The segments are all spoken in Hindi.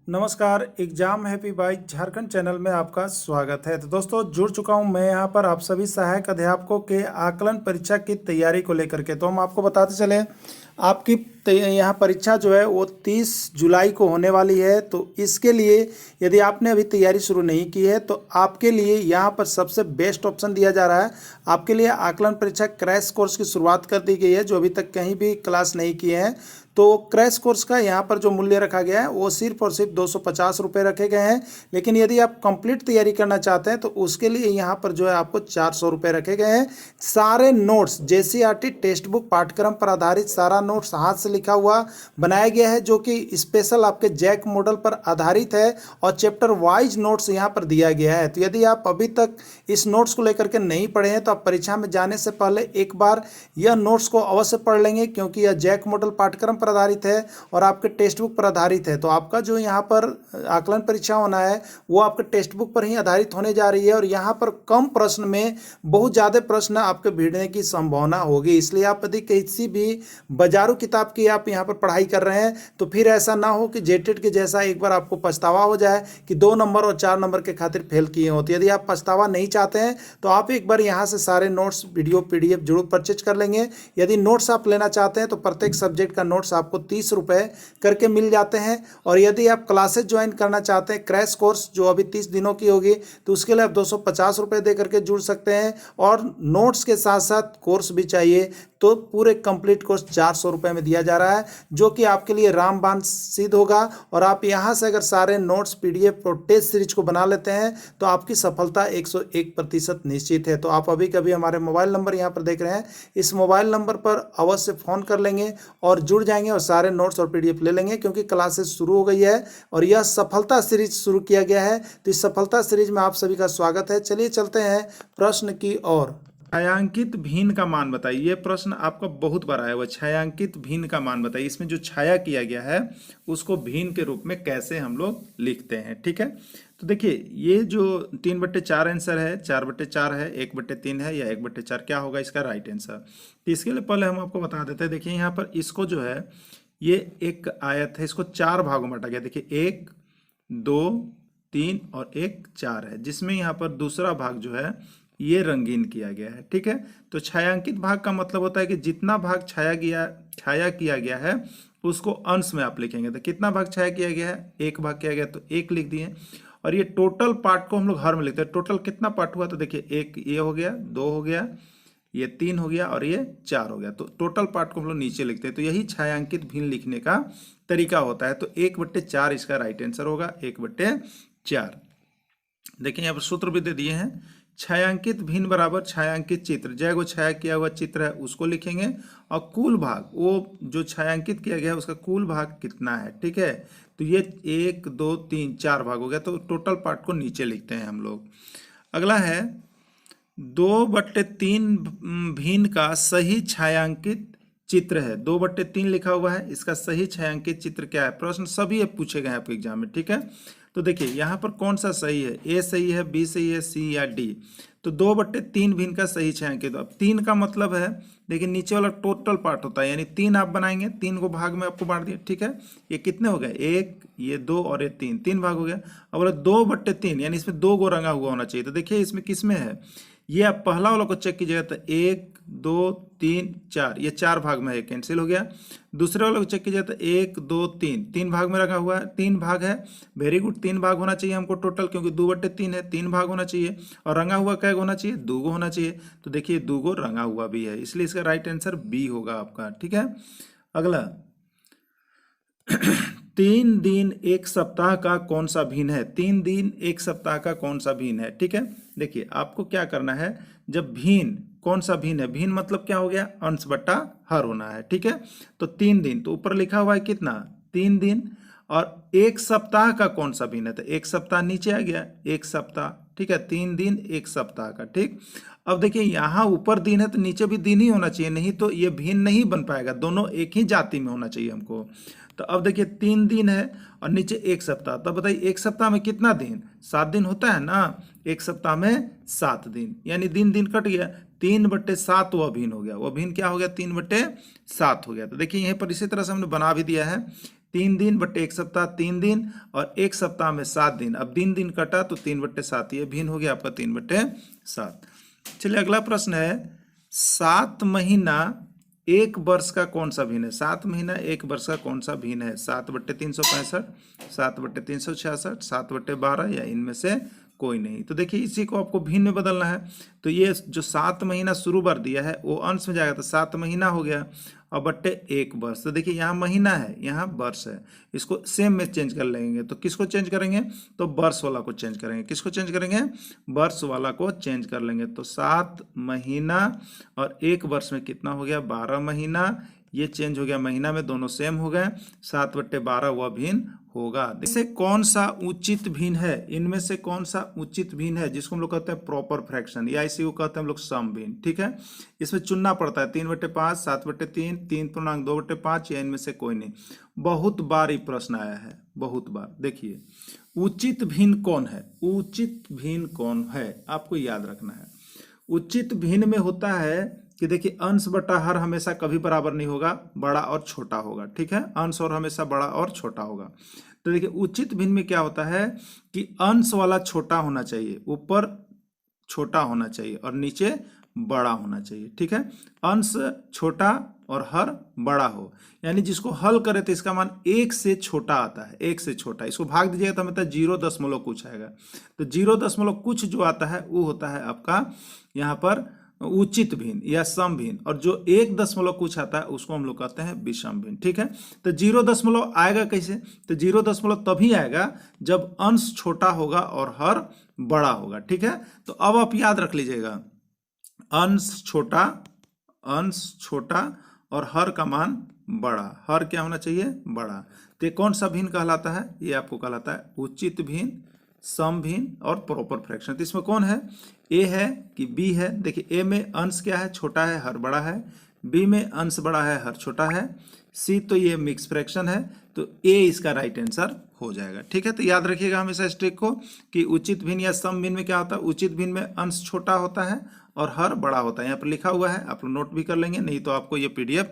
नमस्कार। Exam happy bike Jharkhand channel में आपका स्वागत है। तो दोस्तों जुड़ चुका हूं मैं यहां पर आप सभी सहायक अध्यापकों के आकलन परीक्षा की तैयारी को लेकर के। तो हम आपको बताते चले आपकी यहाँ परीक्षा जो है वो 30 जुलाई को होने वाली है। तो इसके लिए यदि आपने अभी तैयारी शुरू नहीं की है तो आपके लिए यहाँ पर सबसे बेस्ट ऑप्शन दिया जा रहा है। आपके लिए आकलन परीक्षा क्रैश कोर्स की शुरुआत कर दी गई है। जो अभी तक कहीं भी क्लास नहीं किए हैं तो क्रैश कोर्स का यहाँ पर जो मूल्य रखा गया है वो सिर्फ और सिर्फ 250 रुपये रखे गए हैं। लेकिन यदि आप कंप्लीट तैयारी करना चाहते हैं तो उसके लिए यहाँ पर जो है आपको 400 रुपये रखे गए हैं। सारे नोट्स जेसीईआरटी टेक्स्ट बुक पाठ्यक्रम पर आधारित सारा नोट्स हाथ से लिखा हुआ बनाया गया है, जो कि स्पेशल आपके जैक मॉडल पर आधारित है और चैप्टर वाइज नोट्स यहाँ पर दिया गया है। तो यदि आप अभी तक इस नोट्स को लेकर के नहीं पढ़े हैं तो आप परीक्षा में जाने से पहले एक बार यह नोट्स को अवश्य पढ़ लेंगे, क्योंकि यह जैक मॉडल पाठ्यक्रम पर आधारित है और आपके टेक्स्ट बुक पर आधारित है। तो आपका जो यहाँ पर आकलन परीक्षा होना है वो आपके टेक्स्ट बुक पर ही आधारित होने जा रही है और यहाँ पर कम प्रश्न में बहुत ज़्यादा प्रश्न आपके भिड़ने की संभावना होगी। इसलिए आप यदि किसी भी बाजारू किताब की आप यहाँ पर पढ़ाई कर रहे हैं तो फिर ऐसा ना हो कि जेटेड के जैसा एक बार आपको पछतावा हो जाए कि 2 नंबर और 4 नंबर के खातिर फेल किए हो। तो यदि आप पछतावा नहीं चाहते हैं तो आप एक बार यहाँ से सारे नोट्स वीडियो PDF जरूर परचेज कर लेंगे। यदि नोट्स आप लेना चाहते हैं तो प्रत्येक सब्जेक्ट का नोट्स आपको 30 रुपये करके मिल जाते हैं। और यदि आप क्लासेज ज्वाइन करना चाहते हैं क्रैश कोर्स जो अभी 30 दिनों की होगी तो उसके लिए आप 250 रुपये दे करके जुड़ सकते हैं। और नोट्स के साथ साथ कोर्स भी चाहिए तो पूरे कंप्लीट कोर्स 400 रुपये में दिया जा रहा है, जो कि आपके लिए रामबाण सिद्ध होगा। और आप यहाँ से अगर सारे नोट्स PDF और टेस्ट सीरीज को बना लेते हैं तो आपकी सफलता 101% निश्चित है। तो आप अभी कभी हमारे मोबाइल नंबर यहाँ पर देख रहे हैं, इस मोबाइल नंबर पर अवश्य फ़ोन कर लेंगे और जुड़ जाएंगे और सारे नोट्स और PDF ले लेंगे, क्योंकि क्लासेस शुरू हो गई है और यह सफलता सीरीज शुरू किया गया है। तो इस सफलता सीरीज में आप सभी का स्वागत है। चलिए चलते हैं प्रश्न की ओर। छायांकित भिन्न का मान बताइए। ये प्रश्न आपका बहुत बार आया हुआ, छायांकित भिन्न का मान बताइए। इसमें जो छाया किया गया है उसको भिन्न के रूप में कैसे हम लोग लिखते हैं, ठीक है। तो देखिए ये जो 3/4 आंसर है, 4/4 है, 1/3 है या 1/4 क्या होगा इसका राइट आंसर। तो इसके लिए पहले हम आपको बता देते हैं। देखिए यहाँ पर इसको जो है ये एक आयत है, इसको 4 भागों में बांटा गया। देखिए 1 2 3 और 1 4 है, जिसमें यहाँ पर दूसरा भाग जो है ये रंगीन किया गया है, ठीक है। तो छायांकित भाग का मतलब होता है कि जितना भाग छाया किया गया है उसको अंश में आप लिखेंगे। तो कितना भाग छाया किया गया है, 1 भाग किया गया तो 1 लिख दिए। और ये टोटल पार्ट को हम लोग हर में लिखते हैं। टोटल कितना पार्ट हुआ, तो देखिए 1 ये हो गया, 2 हो गया, ये 3 हो गया और ये 4 हो गया। तो टोटल पार्ट को हम लोग नीचे लिखते हैं। तो यही छायांकित भिन्न लिखने का तरीका होता है। तो 1/4 इसका राइट आंसर होगा, 1/4। देखिए यहाँ पर सूत्र भी दे दिए हैं। छायांकित भिन्न बराबर छायांकित चित्र, जय गो छाया किया हुआ चित्र है उसको लिखेंगे और कुल भाग वो जो छायांकित किया गया है उसका कुल भाग कितना है, ठीक है। तो ये 1 2 3 4 भाग हो गया। तो टोटल पार्ट को नीचे लिखते हैं हम लोग। अगला है 2/3 भिन्न का सही छायांकित चित्र है। 2/3 लिखा हुआ है, इसका सही छायांकित चित्र क्या है। प्रश्न सभी पूछे गए हैं आपके एग्जाम में, ठीक है। तो देखिए यहाँ पर कौन सा सही है, A सही है, B सही है, C या D। तो 2/3 भिन्न का सही छायांकित। अब 3 का मतलब है, देखिए नीचे वाला टोटल पार्ट होता है, यानी 3 आप बनाएंगे, 3 को भाग में आपको बांट दिया, ठीक है। ये कितने हो गए, 1 ये 2 और ये 3 भाग हो गया। अब बोला 2/3 यानी इसमें 2 गो रंगा हुआ होना चाहिए। तो देखिए इसमें किसमें है, ये आप पहला वाला को चेक कीजिएगा तो 1 2 3 4, ये 4 भाग में है, कैंसिल हो गया। दूसरे वाले को चेक कीजिएगा तो 1 2 3 भाग में रखा हुआ है, 3 भाग है, वेरी गुड। 3 भाग होना चाहिए हमको टोटल, क्योंकि 2/3 है, 3 भाग होना चाहिए। और रंगा हुआ क्या होना चाहिए, 2 गो होना चाहिए। तो देखिए 2 गो रंगा हुआ भी है, इसलिए इसका राइट आंसर B होगा आपका, ठीक है। अगला 3 दिन 1 सप्ताह का कौन सा भिन्न है। 3 दिन 1 सप्ताह का कौन सा भिन्न है, ठीक है। देखिए आपको क्या करना है, जब भिन्न कौन सा भिन्न है, भिन्न मतलब क्या हो गया, अंश बटा हर होना है, ठीक है। तो 3 दिन तो ऊपर लिखा हुआ है कितना, 3 दिन। और 1 सप्ताह का कौन सा भिन्न है, तो 1 सप्ताह नीचे आ गया, 1 सप्ताह, ठीक है। 3 दिन 1 सप्ताह का, ठीक। अब देखिए यहाँ ऊपर दिन है तो नीचे भी दिन ही होना चाहिए, नहीं तो ये भिन्न नहीं बन पाएगा, दोनों एक ही जाति में होना चाहिए हमको। तो अब देखिए 3 दिन है और नीचे 1 सप्ताह। तब बताइए 1 सप्ताह में कितना दिन, 7 दिन होता है ना। 1 सप्ताह में 7 दिन, यानी दिन दिन कट गया, 3/7 वह भिन्न हो गया। वह भिन्न क्या हो गया, 3/7 हो गया। तो देखिए यहीं पर इसी तरह से हमने बना भी दिया है, 3 दिन बटे 1 सप्ताह 3 दिन, और 1 सप्ताह में 7 दिन। अब दिन कटा तो 3/7, ये भिन्न हो गया आपका 3/7। चलिए अगला प्रश्न है, 7 महीना 1 वर्ष का कौन सा भिन्न है? 7 महीना 1 वर्ष का कौन सा भिन्न है? 7/365, 7/366, 7/12 या इनमें से कोई नहीं। तो देखिए इसी को आपको भिन्न में बदलना है। तो ये जो 7 महीना शुरू बार दिया है वो अंश में जाएगा, तो 7 महीना हो गया, और बट्टे 1 वर्ष। तो देखिए यहाँ महीना है, यहाँ वर्ष है, इसको सेम में चेंज कर लेंगे। तो किसको चेंज करेंगे? तो वर्ष वाला को चेंज करेंगे। किसको चेंज करेंगे? वर्ष वाला को चेंज कर लेंगे। तो 7 महीना और 1 वर्ष में कितना हो गया? 12 महीना। ये चेंज हो गया महीना में, दोनों सेम हो गए। 7/12 वह भिन्न होगा। इससे कौन सा उचित भिन्न है? इनमें से कौन सा उचित भिन्न है जिसको हम लोग कहते हैं प्रॉपर फ्रैक्शन, या इसी को कहते हैं हम लोग सम भिन्न। ठीक है, इसमें चुनना पड़ता है 3/5, 7/3, 3.2/5 या इनमें से कोई नहीं। बहुत बार ये प्रश्न आया है, बहुत बार। देखिए उचित भिन्न कौन है? उचित भिन्न कौन है आपको याद रखना है। उचित भिन्न में होता है कि देखिए अंश बटा हर हमेशा कभी बराबर नहीं होगा, बड़ा और छोटा होगा। ठीक है, अंश और हमेशा बड़ा और छोटा होगा। तो देखिए उचित भिन्न में क्या होता है कि अंश वाला छोटा होना चाहिए, ऊपर छोटा होना चाहिए और नीचे बड़ा होना चाहिए। ठीक है, अंश छोटा और हर बड़ा हो, यानी जिसको हल करे तो इसका मान 1 से छोटा आता है, 1 से छोटा। इसको भाग दीजिएगा तो मतलब 0 कुछ आएगा। तो 0 कुछ जो आता है वो होता है आपका यहाँ पर उचित भिन्न या सम भिन्न, और जो 1 कुछ आता है उसको हम लोग कहते हैं विषम भिन्न। ठीक है, तो 0 आएगा कैसे? तो 0 तभी आएगा जब अंश छोटा होगा और हर बड़ा होगा। ठीक है, तो अब आप याद रख लीजिएगा, अंश छोटा और हर का मान बड़ा। हर क्या होना चाहिए? बड़ा। तो कौन सा भिन्न कहलाता है? ये आपको कहलाता है उचित भिन्न, सम भिन्न और प्रॉपर फ्रैक्शन। तो इसमें कौन है? ए है कि बी है? देखिए ए में अंश क्या है? छोटा है, हर बड़ा है। बी में अंश बड़ा है, हर छोटा है। सी तो ये मिक्स फ्रैक्शन है, तो ए इसका राइट आंसर हो जाएगा। ठीक है, तो याद रखिएगा हमेशा इस ट्रिक को कि उचित भिन्न या सम भिन्न में क्या होता है? उचित भिन्न में अंश छोटा होता है और हर बड़ा होता है। यहाँ पर लिखा हुआ है, आप लोग नोट भी कर लेंगे, नहीं तो आपको ये PDF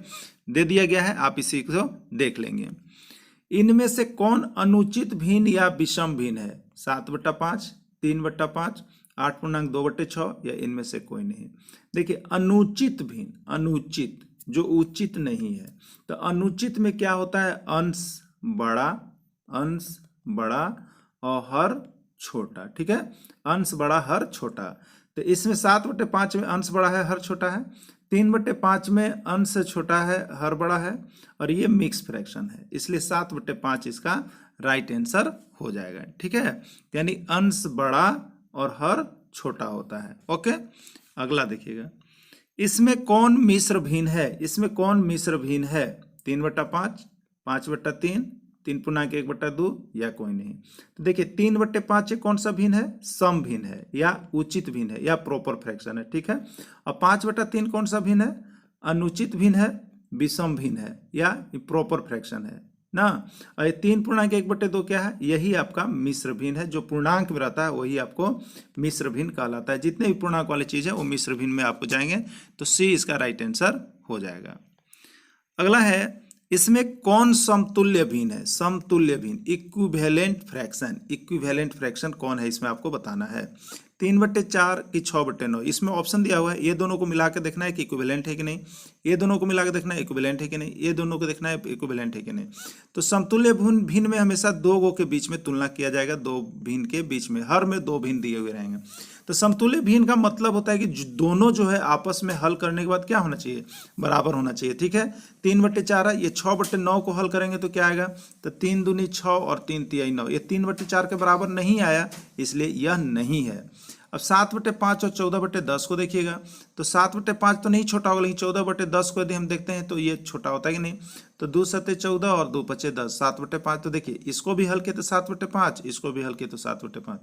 दे दिया गया है, आप इसी को देख लेंगे। इनमें से कौन अनुचित भिन्न या विषम भिन्न है? 7/5, 3/5, 8.2/6 या इनमें से कोई नहीं। देखिए अनुचित भिन्न, अनुचित जो उचित नहीं है, तो अनुचित में क्या होता है? अंश बड़ा और हर छोटा। ठीक है, अंश बड़ा हर छोटा। तो इसमें 7/5 में अंश बड़ा है, हर छोटा है। 3/5 में अंश छोटा है, हर बड़ा है, और ये मिक्स फ्रैक्शन है, इसलिए 7/5 इसका राइट आंसर हो जाएगा। ठीक है, यानी अंश बड़ा और हर छोटा होता है। ओके, अगला देखिएगा, इसमें कौन मिश्र भिन्न है? इसमें कौन मिश्र भिन्न है? 3/5, 5/3, 3.1/2 या कोई नहीं। तो देखिए 3/5 कौन सा भिन्न है? सम भिन्न है या उचित भिन्न है या प्रॉपर फ्रैक्शन है। ठीक है, और 5/3 कौन सा भिन्न है? अनुचित भिन्न है, विषम भिन्न है या प्रॉपर फ्रैक्शन है ना। और 3.1/2 क्या है? यही आपका मिश्र भिन्न है। जो पूर्णांक में रहता है वही आपको मिश्र भिन्न कहलाता है। जितने भी पूर्णांक वाली चीज है वो मिश्र भिन्न में आपको जाएंगे, तो सी इसका राइट आंसर हो जाएगा। अगला है, इसमें कौन समतुल्य भिन्न है? समतुल्य भिन्न, इक्विवेलेंट फ्रैक्शन। इक्विवेलेंट फ्रैक्शन कौन है इसमें आपको बताना है। 3/4 कि 6/9, इसमें ऑप्शन दिया हुआ है। ये दोनों को मिला के देखना है कि इक्विवेलेंट है कि नहीं, ये दोनों को मिला के देखना है इक्विवेलेंट है कि नहीं, ये दोनों को देखना है इक्विवेलेंट है कि नहीं। तो समतुल्य भिन्न में हमेशा 2 के बीच में तुलना किया जाएगा, 2 भिन्न के बीच में, हर में 2 भिन्न दिए हुए रहेंगे। तो समतुल्य भिन्न का मतलब होता है कि दोनों जो है आपस में हल करने के बाद क्या होना चाहिए? बराबर होना चाहिए। ठीक है, 3/4 है, ये 6/9 को हल करेंगे तो क्या आएगा? तो 3 दूनी 6 और 3 तिहाई 9, ये 3/4 के बराबर नहीं आया, इसलिए यह नहीं है। अब 7/5 और 14/10 को देखिएगा, तो 7/5 तो नहीं छोटा होगा, लेकिन 14/10 को यदि हम देखते हैं तो ये छोटा होता है कि नहीं। तो 2 7 14 और 2 5 10, 7/5। तो देखिए इसको भी हल किया तो 7/5, इसको भी हल किया तो 7/5,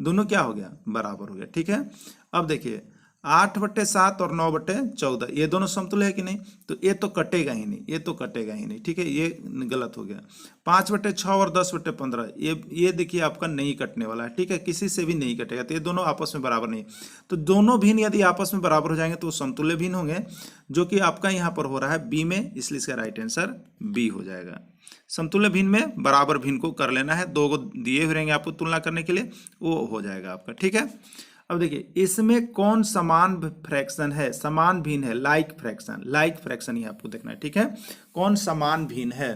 दोनों क्या हो गया? बराबर हो गया। ठीक है, अब देखिए 8/7 और 9/14, ये दोनों समतुल्य है कि नहीं? तो ये तो कटेगा ही नहीं, ये तो कटेगा ही नहीं। ठीक है, ये गलत हो गया। 5/6 और 10/15, ये देखिए आपका नहीं कटने वाला है। ठीक है, किसी से भी नहीं कटेगा, तो ये दोनों आपस में बराबर नहीं। तो दोनों भिन्न यदि आपस में बराबर हो जाएंगे तो वो समतुल्य भिन्न होंगे, जो कि आपका यहाँ पर हो रहा है बी में, इसलिए इसका राइट आंसर बी हो जाएगा। समतुल्य भिन्न में बराबर भिन्न को कर लेना है, दो को दिए हुए रहेंगे आपको तुलना करने के लिए, वो हो जाएगा आपका। ठीक है, अब देखिए इसमें कौन समान फ्रैक्शन है, समान भिन्न है, लाइक फ्रैक्शन, लाइक फ्रैक्शन ही आपको देखना है। ठीक है, कौन समान भिन्न है,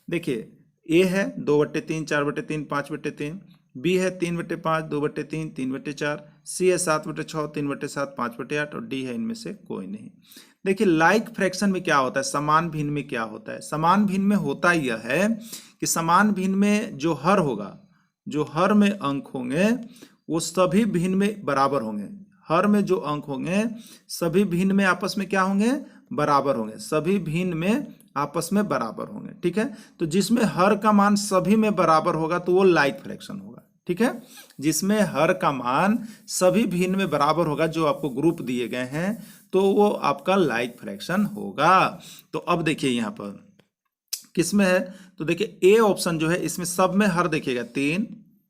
देखिए ए है 2/3, 4/3, 5/3, बी है 3/5, 2/3, 3/4, सी है 7/6, 3/7, 5/8 और डी है इनमें से कोई नहीं। देखिए लाइक फ्रैक्शन में क्या होता है, समान भिन्न में क्या होता है, समान भिन्न में होता यह है कि समान भिन्न में जो हर होगा, जो हर में अंक होंगे वो सभी भिन्न में बराबर होंगे। हर में जो अंक होंगे सभी भिन्न में आपस में क्या होंगे, बराबर होंगे, सभी भिन्न में आपस में बराबर होंगे। ठीक है, तो जिसमें हर का मान सभी में बराबर होगा तो वो लाइक फ्रैक्शन होगा। ठीक है, जिसमें हर का मान सभी भिन्न में बराबर होगा, जो आपको ग्रुप दिए गए हैं, तो वो आपका लाइक फ्रैक्शन होगा। तो अब देखिए यहाँ पर किसमें है, तो देखिए ए ऑप्शन जो है इसमें सब में हर देखिएगा 3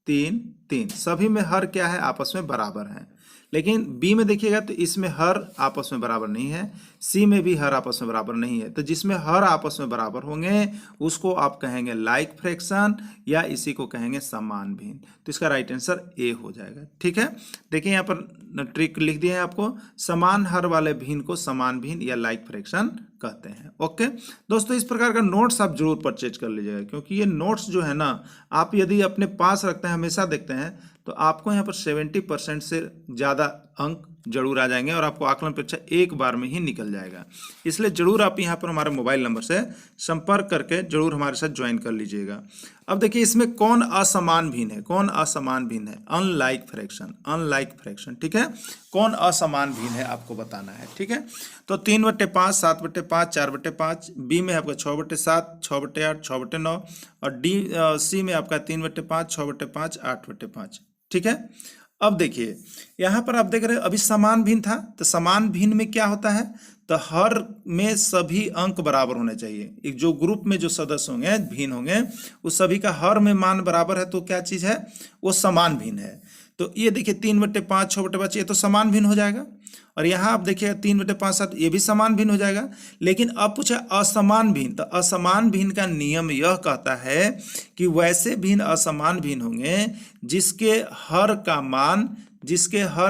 3 3, सभी में हर क्या है, आपस में बराबर है। लेकिन बी में देखिएगा तो इसमें हर आपस में बराबर नहीं है, सी में भी हर आपस में बराबर नहीं है। तो जिसमें हर आपस में बराबर होंगे उसको आप कहेंगे लाइक फ्रैक्शन या इसी को कहेंगे समान भिन्न। तो इसका राइट आंसर ए हो जाएगा। ठीक है, देखिए यहाँ पर ट्रिक लिख दिया है आपको, समान हर वाले भिन्न को समान भिन्न या लाइक फ्रैक्शन कहते हैं। ओके दोस्तों, इस प्रकार का नोट्स आप जरूर परचेज कर लीजिएगा, क्योंकि ये नोट्स जो है ना आप यदि अपने पास रखते हैं, हमेशा देखते हैं, तो आपको यहाँ पर 70% से ज़्यादा अंक जरूर आ जाएंगे और आपको आकलन परीक्षा एक बार में ही निकल जाएगा। इसलिए जरूर आप यहाँ पर हमारे मोबाइल नंबर से संपर्क करके जरूर हमारे साथ ज्वाइन कर लीजिएगा। अब देखिए इसमें कौन असमान भिन्न है, कौन असमान भिन्न है, अनलाइक फ्रैक्शन, अनलाइक फ्रैक्शन। ठीक है, कौन असमान भिन्न है आपको बताना है। ठीक है, तो 3/5, 7/5, 4/5, बी में आपका 6/7, 6/8, 6/9 और डी सी में आपका 3/5, 6/5, 8/5। ठीक है, अब देखिए यहाँ पर आप देख रहे हैं अभी समान भिन्न था, तो समान भिन्न में क्या होता है, तो हर में सभी अंक बराबर होने चाहिए। एक जो ग्रुप में जो सदस्य होंगे भिन्न होंगे उस सभी का हर में मान बराबर है, तो क्या चीज़ है, वो समान भिन्न है। तो ये देखिए 3/5, 6/5 ये तो समान भिन्न हो जाएगा, और यहाँ आप देखिए 3/5, 7 ये भी समान भिन्न हो जाएगा। लेकिन अब पूछा असमान भिन्न, तो असमान भिन्न का नियम यह कहता है कि वैसे भिन्न असमान भिन्न होंगे जिसके हर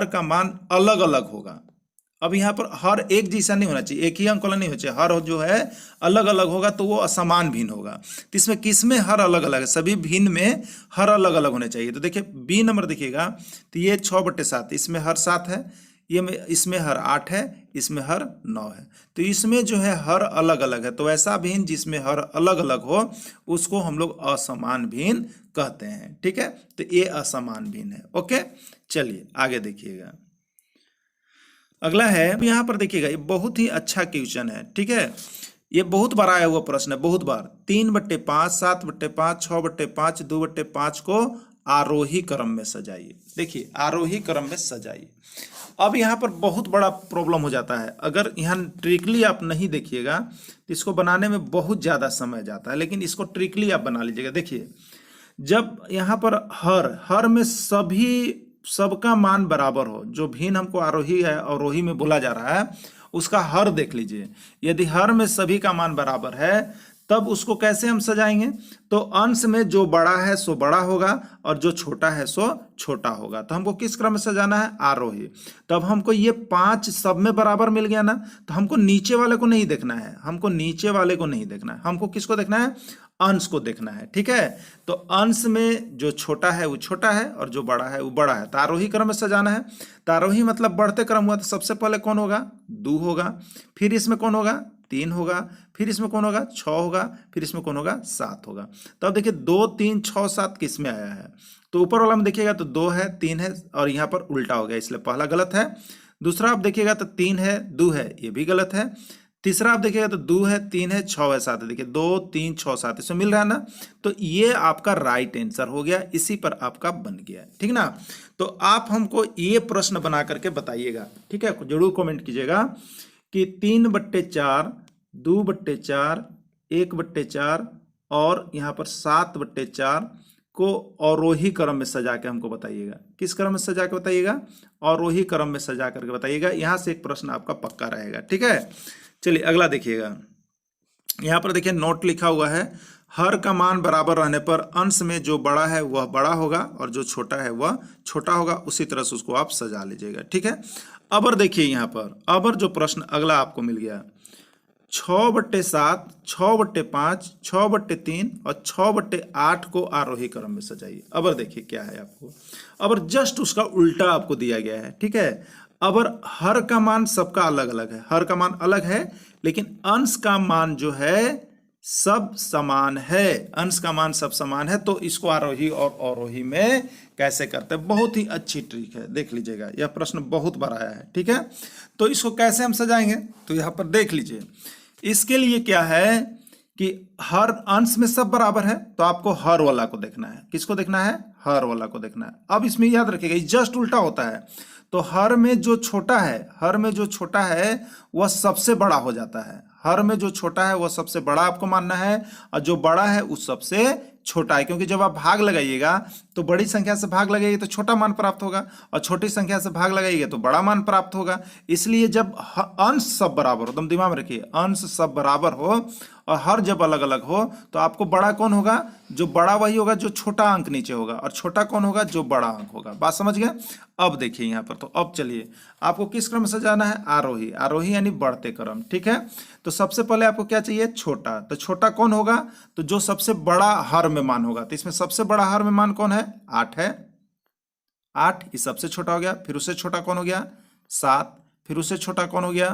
का मान अलग अलग होगा। अब यहाँ पर हर एक जैसा नहीं होना चाहिए, एक ही अंक वाला नहीं होना चाहिए, हर जो है अलग अलग होगा तो वो असमान भिन्न होगा। तो इसमें किसमें हर अलग अलग है, सभी भिन्न में हर अलग अलग होने चाहिए। तो देखिए बी नंबर देखिएगा, तो ये 6/7 इसमें हर 7 है, ये इसमें हर 8 है, इसमें हर 9 है। तो इसमें जो है हर अलग अलग है, तो ऐसा भिन्न जिसमें हर अलग अलग हो उसको हम लोग असमान भिन्न कहते हैं। ठीक है, तो ये असमान भिन्न है। ओके, चलिए आगे देखिएगा, अगला है यहाँ पर देखिएगा, ये बहुत ही अच्छा क्वेश्चन है। ठीक है, ये बहुत बार आया हुआ प्रश्न है, बहुत बार। 3/5, 7/5, 6/5, 2/5 को आरोही क्रम में सजाइए। देखिए आरोही क्रम में सजाइए। अब यहाँ पर बहुत बड़ा प्रॉब्लम हो जाता है, अगर यहाँ ट्रिकली आप नहीं देखिएगा तो इसको बनाने में बहुत ज़्यादा समय जाता है, लेकिन इसको ट्रिकली आप बना लीजिएगा। देखिए जब यहाँ पर हर में सबका मान बराबर हो, जो भिन्न हमको आरोही है अवरोही में बोला जा रहा है उसका हर देख लीजिए। यदि हर में सभी का मान बराबर है तब उसको कैसे हम सजाएंगे, तो अंश में जो बड़ा है सो बड़ा होगा और जो छोटा है सो छोटा होगा। तो हमको किस क्रम में सजाना है, आरोही। तब हमको ये 5 सब में बराबर मिल गया ना, तो हमको नीचे वाले को नहीं देखना है, हमको नीचे वाले को नहीं देखना है, हमको किसको देखना है, अंश को देखना है। ठीक है, तो अंश में जो छोटा है वो छोटा है और जो बड़ा है वो बड़ा है। तो आरोही क्रम में सजाना है। तो आरोही मतलब बढ़ते क्रम हुआ, तो सबसे पहले कौन होगा, 2 होगा, फिर इसमें कौन होगा, 3 होगा, फिर इसमें कौन होगा, 6 होगा, फिर इसमें कौन होगा, 7 होगा। तो अब देखिए 2 3 6 7 किस में आया है, तो ऊपर वाला में देखिएगा तो 2 है, 3 है और यहाँ पर उल्टा हो गया, इसलिए पहला गलत है। दूसरा आप देखिएगा तो 3 है, 2 है, ये भी गलत है। तीसरा आप देखिएगा तो 2 है, 3 है, 6 है, 7 है। देखिए 2 3 6 7 इसमें मिल रहा है ना, तो ये आपका राइट आंसर हो गया, इसी पर आपका बन गया। ठीक ना, तो आप हमको ये प्रश्न बना करके बताइएगा। ठीक है, जरूर कमेंट कीजिएगा कि 3/4, 2/4, 1/4 और यहाँ पर 7/4 को अवरोही क्रम में सजा के हमको बताइएगा। किस क्रम में सजा के बताइएगा, अवरोही क्रम में सजा करके बताइएगा। यहाँ से एक प्रश्न आपका पक्का रहेगा। ठीक है, चलिए अगला देखिएगा, यहाँ पर देखिए नोट लिखा हुआ है, हर का मान बराबर रहने पर अंश में जो बड़ा है वह बड़ा होगा और जो छोटा है वह छोटा होगा। उसी तरह से उसको आप सजा लीजिएगा, ठीक है। अबर देखिए यहाँ पर, अबर जो प्रश्न अगला आपको मिल गया, 6/7, 6/5, 6/3 और 6/8 को आरोही क्रम में सजाइए। अबर देखिए क्या है आपको, अबर जस्ट उसका उल्टा आपको दिया गया है, ठीक है। अबर हर का मान सबका अलग अलग है, हर का मान अलग है, लेकिन अंश का मान जो है सब समान है, अंश का मान सब समान है। तो इसको आरोही और अवरोही में कैसे करते हैं, बहुत ही अच्छी ट्रिक है, देख लीजिएगा। यह प्रश्न बहुत बार आया है, ठीक है। तो इसको कैसे हम सजाएंगे, तो यहाँ पर देख लीजिए। इसके लिए क्या है कि हर अंश में सब बराबर है, तो आपको हर वाला को देखना है। किसको देखना है, हर वाला को देखना है। अब इसमें याद रखिएगा जस्ट उल्टा होता है, तो हर में जो छोटा है, हर में जो छोटा है वह सबसे बड़ा हो जाता है। हर में जो छोटा है वह सबसे बड़ा आपको मानना है, और जो बड़ा है उस सबसे छोटा है। क्योंकि जब आप भाग लगाइएगा तो बड़ी संख्या से भाग लगाइए तो छोटा मान प्राप्त होगा, और छोटी संख्या से भाग लगाइएगा तो बड़ा मान प्राप्त होगा। इसलिए जब अंश सब बराबर हो, तुम दिमाग में रखिए, अंश सब बराबर हो और हर जब अलग अलग हो, तो आपको बड़ा कौन होगा, जो बड़ा वही होगा जो छोटा अंक नीचे होगा, और छोटा कौन होगा, जो बड़ा अंक होगा। बात समझ गए। अब देखिए यहाँ पर, तो अब चलिए आपको किस क्रम से जाना है, आरोही, आरोही यानी बढ़ते क्रम, ठीक है। तो सबसे पहले आपको क्या चाहिए, छोटा। तो छोटा कौन होगा, तो जो सबसे बड़ा हर में मान होगा। तो इसमें सबसे बड़ा हर में मान कौन है, 8 है, 8 ये सबसे छोटा हो गया। फिर उससे छोटा कौन हो गया, 7, फिर उससे छोटा कौन हो गया,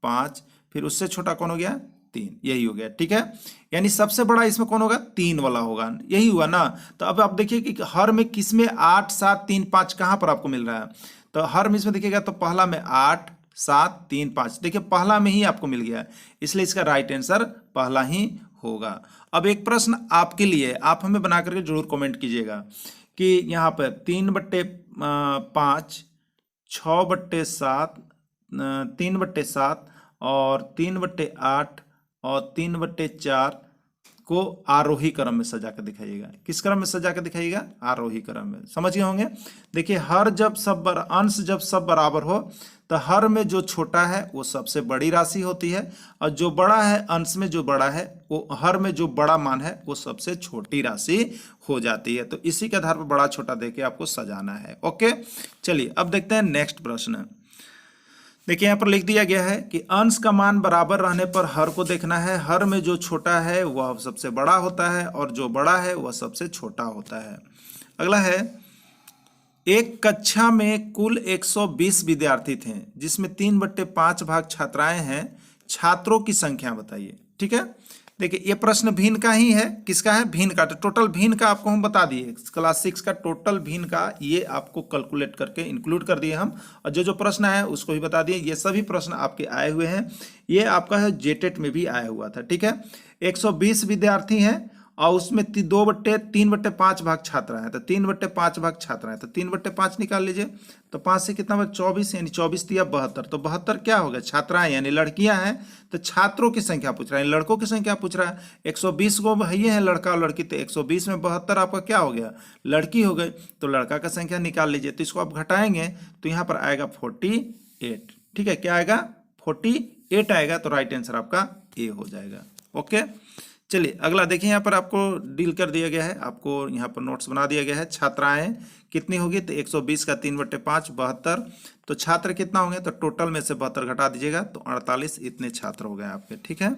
5, फिर उससे छोटा कौन हो गया, 3, यही हो गया, ठीक है। यानी सबसे बड़ा इसमें कौन होगा, 3 वाला होगा, यही हुआ ना। तो अब आप देखिए कि हर में किसमें 8, 7, 3, 5 कहां पर आपको मिल रहा है, तो हर में इसमें देखिएगा तो पहला में 8, 7, 3, 5, देखिए पहला में ही आपको मिल गया, इसलिए इसका राइट आंसर पहला ही होगा। अब एक प्रश्न आपके लिए, आप हमें बना करके जरूर कमेंट कीजिएगा कि यहाँ पर 3/5, 6/7, 3/7 और 3/8 और 3/4 को आरोही क्रम में सजा कर दिखाइएगा। किस क्रम में सजा कर दिखाइएगा, आरोही क्रम में। समझ गए होंगे। देखिए हर जब सब अंश जब सब बराबर हो, तो हर में जो छोटा है वो सबसे बड़ी राशि होती है, और जो बड़ा है अंश में जो बड़ा है वो हर में जो बड़ा मान है वो सबसे छोटी राशि हो जाती है। तो इसी के आधार पर बड़ा छोटा देके आपको सजाना है। ओके, चलिए अब देखते हैं नेक्स्ट प्रश्न। देखिए यहाँ पर लिख दिया गया है कि अंश का मान बराबर रहने पर हर को देखना है। हर में जो छोटा है वह सबसे बड़ा होता है, और जो बड़ा है वह सबसे छोटा होता है। अगला है, एक कक्षा में कुल 120 विद्यार्थी थे, जिसमें 3/5 भाग छात्राएं हैं। छात्रों की संख्या बताइए, ठीक है। देखिए ये प्रश्न भिन्न का ही है, किसका है, भिन्न का। तो टोटल भिन्न का आपको हम बता दिए, क्लास 6 का टोटल भिन्न का ये आपको कैलकुलेट करके इंक्लूड कर दिए हम, और जो जो प्रश्न है उसको भी बता दिए। ये सभी प्रश्न आपके आए हुए हैं, ये आपका है जेटेट में भी आया हुआ था, ठीक है। 120 विद्यार्थी हैं और उसमें 3/5 भाग छात्रा है, तो 3/5 भाग छात्रा है, तो 3/5 निकाल लीजिए। तो 5 से कितना बचा, 24, यानी 24 दिया 72। तो 72 क्या हो गया, छात्राएं यानी लड़कियां हैं, तो छात्रों की संख्या पूछ रहा है, लड़कों की संख्या पूछ रहा है। 120 को ये है लड़का और लड़की, तो 120 में 72 आपका क्या हो गया, लड़की हो गई। तो लड़का का संख्या निकाल लीजिए, तो इसको आप घटाएंगे तो यहाँ पर आएगा 48, ठीक है। क्या आएगा, 48 आएगा। तो राइट आंसर आपका ए हो जाएगा। ओके, चलिए अगला देखिए, यहाँ पर आपको डील कर दिया गया है, आपको यहाँ पर नोट्स बना दिया गया है। छात्राएं कितनी होगी, तो 120 का 3/5 72, तो छात्र कितना होंगे, तो टोटल में से 72 घटा दीजिएगा तो 48, इतने छात्र हो गए आपके, ठीक है।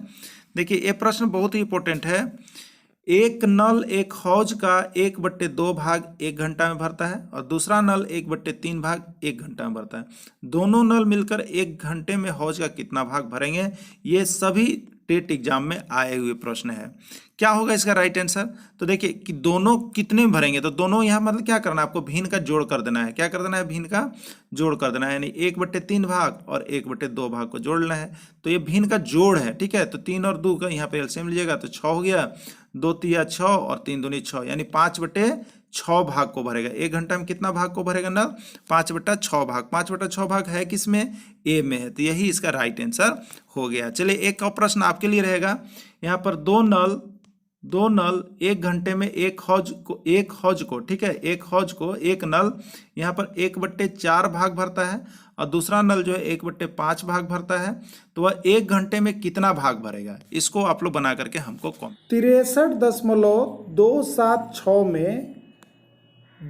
देखिए ये प्रश्न बहुत ही इंपॉर्टेंट है। एक नल एक हौज का 1/2 भाग 1 घंटा में भरता है, और दूसरा नल 1/3 भाग 1 घंटा में भरता है। दोनों नल मिलकर 1 घंटे में हौज का कितना भाग भरेंगे। ये सभी टेट एग्जाम में आए हुए प्रश्न है। क्या होगा इसका राइट आंसर, तो देखिए कि दोनों कितने में भरेंगे, तो दोनों यहाँ मतलब क्या करना है, आपको भिन्न का जोड़ कर देना है। क्या कर देना है, भिन्न का जोड़ कर देना है, यानी 1/3 भाग और 1/2 भाग को जोड़ लेना है। तो ये भिन्न का जोड़ है, ठीक है। तो 3 और 2 का यहाँ पे एलसीएम लीजिएगा तो 6 हो गया, 2 तिया 6 और 3 दूनी 6, यानी 5/6 भाग को भरेगा। 1 घंटा में कितना भाग को भरेगा ना, 5/6 भाग। 5/6 भाग है किसमें, ए में है, तो यही इसका राइट आंसर हो गया। चलिए एक और प्रश्न आपके लिए रहेगा। यहाँ पर दो नल एक घंटे में एक हौज को ठीक है, एक हौज को एक नल यहाँ पर 1/4 भाग भरता है और दूसरा नल जो है 1/5 भाग भरता है, तो वह 1 घंटे में कितना भाग भरेगा, इसको आप लोग बना करके हमको कौन 63.276 में